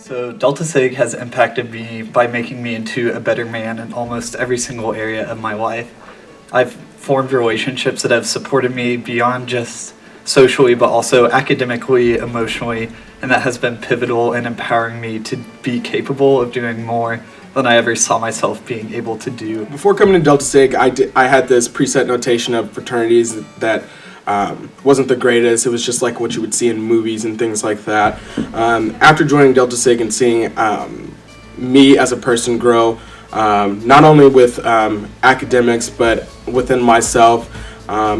So Delta Sig has impacted me by making me into a better man in almost every single area of my life. I've formed relationships that have supported me beyond just socially, but also academically, emotionally, and that has been pivotal in empowering me to be capable of doing more than I ever saw myself being able to do. Before coming to Delta Sig, I had this preset notation of fraternities that wasn't the greatest. It was just like what you would see in movies and things like that. After joining Delta Sig and seeing me as a person grow, not only with academics, but within myself,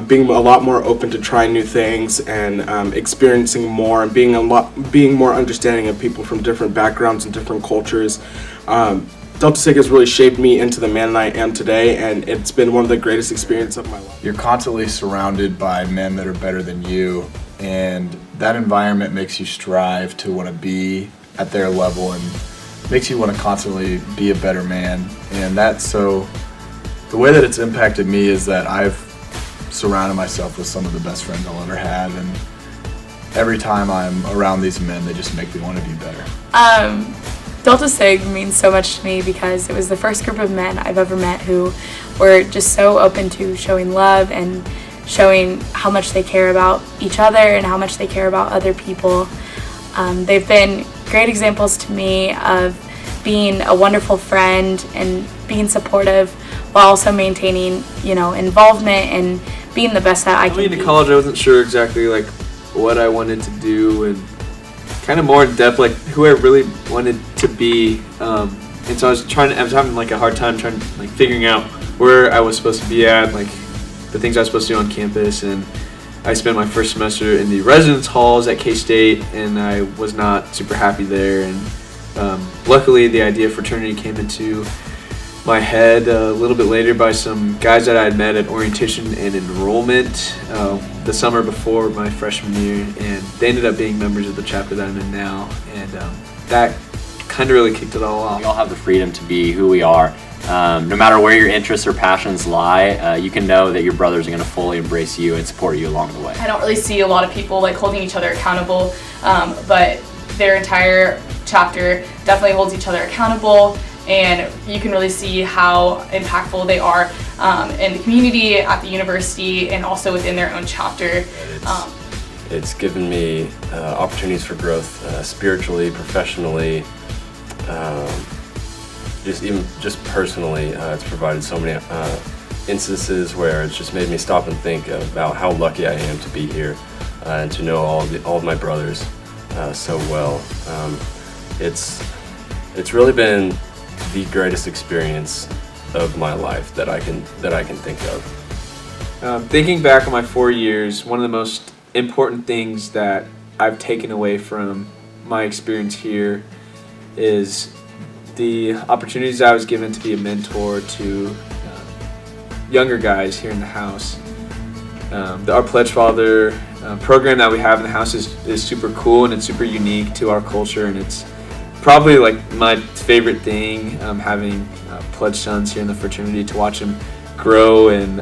being a lot more open to trying new things and experiencing more and being more understanding of people from different backgrounds and different cultures. Delta Sig has really shaped me into the man I am today, and it's been one of the greatest experiences of my life. You're constantly surrounded by men that are better than you, and that environment makes you strive to want to be at their level and makes you want to constantly be a better man. And that's so, the way that it's impacted me is that I've surrounded myself with some of the best friends I'll ever have, and every time I'm around these men, they just make me want to be better. Delta Sig means so much to me because it was the first group of men I've ever met who were just so open to showing love and showing how much they care about each other and how much they care about other people. They've been great examples to me of being a wonderful friend and being supportive while also maintaining, involvement and being the best that I can be. Coming into college, I wasn't sure exactly what I wanted to do and kind of more in depth, who I really wanted to be, and so I was having a hard time figuring out where I was supposed to be at, the things I was supposed to do on campus. And I spent my first semester in the residence halls at K-State, and I was not super happy there. And luckily, the idea of fraternity came into my head a little bit later by some guys that I had met at orientation and enrollment the summer before my freshman year, and they ended up being members of the chapter that I'm in now, and that kind of really kicked it all off. We all have the freedom to be who we are. No matter where your interests or passions lie, you can know that your brothers are going to fully embrace you and support you along the way. I don't really see a lot of people holding each other accountable, but their entire chapter definitely holds each other accountable. And you can really see how impactful they are in the community, at the university, and also within their own chapter. It's given me opportunities for growth spiritually, professionally, just personally. It's provided so many instances where it's just made me stop and think about how lucky I am to be here and to know all of my brothers so well. It's really been the greatest experience of my life that I can think of. Thinking back on my 4 years, one of the most important things that I've taken away from my experience here is the opportunities I was given to be a mentor to younger guys here in the house. Our Pledge Father program that we have in the house is super cool, and it's super unique to our culture, and it's probably my favorite thing, having pledge sons here in the fraternity, to watch them grow in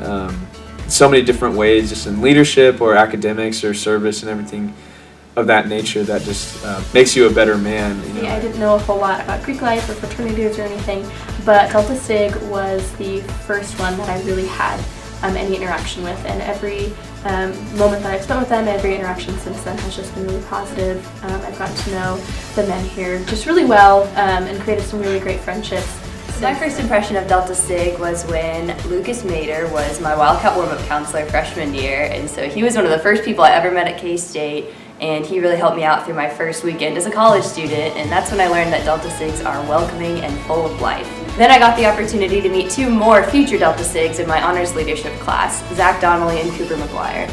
so many different ways, just in leadership or academics or service and everything of that nature, that just makes you a better man. I didn't know a whole lot about Greek life or fraternities or anything, but Delta Sig was the first one that I really had any interaction with, and every moment that I've spent with them, every interaction since then has just been really positive. I've gotten to know the men here just really well and created some really great friendships. My first impression of Delta Sig was when Lucas Mader was my Wildcat warm-up counselor freshman year, and so he was one of the first people I ever met at K-State, and he really helped me out through my first weekend as a college student, and that's when I learned that Delta Sigs are welcoming and full of life. Then I got the opportunity to meet 2 more future Delta Sigs in my honors leadership class, Zach Donnelly and Cooper McGuire.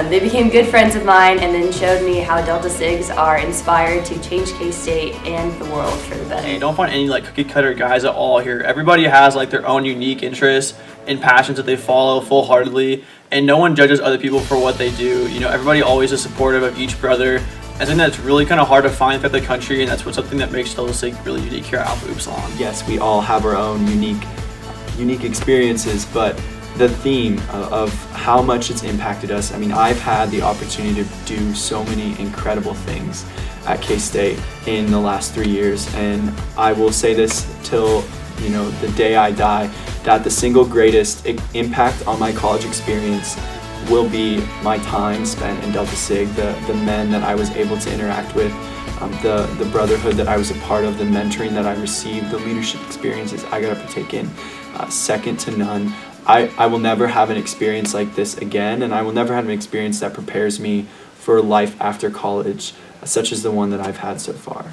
They became good friends of mine and then showed me how Delta Sigs are inspired to change K-State and the world for the better. You don't find any cookie cutter guys at all here. Everybody has their own unique interests and passions that they follow full-heartedly, and no one judges other people for what they do. Everybody always is supportive of each brother. I think that's really kind of hard to find throughout the country, and that's something that makes Delta Sig really unique here at Alpha Upsilon. Yes, we all have our own unique experiences, but the theme of how much it's impacted us. I've had the opportunity to do so many incredible things at K-State in the last 3 years. And I will say this till the day I die, that the single greatest impact on my college experience will be my time spent in Delta Sig, the men that I was able to interact with, the brotherhood that I was a part of, the mentoring that I received, the leadership experiences I got to partake in, second to none. I will never have an experience like this again, and I will never have an experience that prepares me for life after college, such as the one that I've had so far.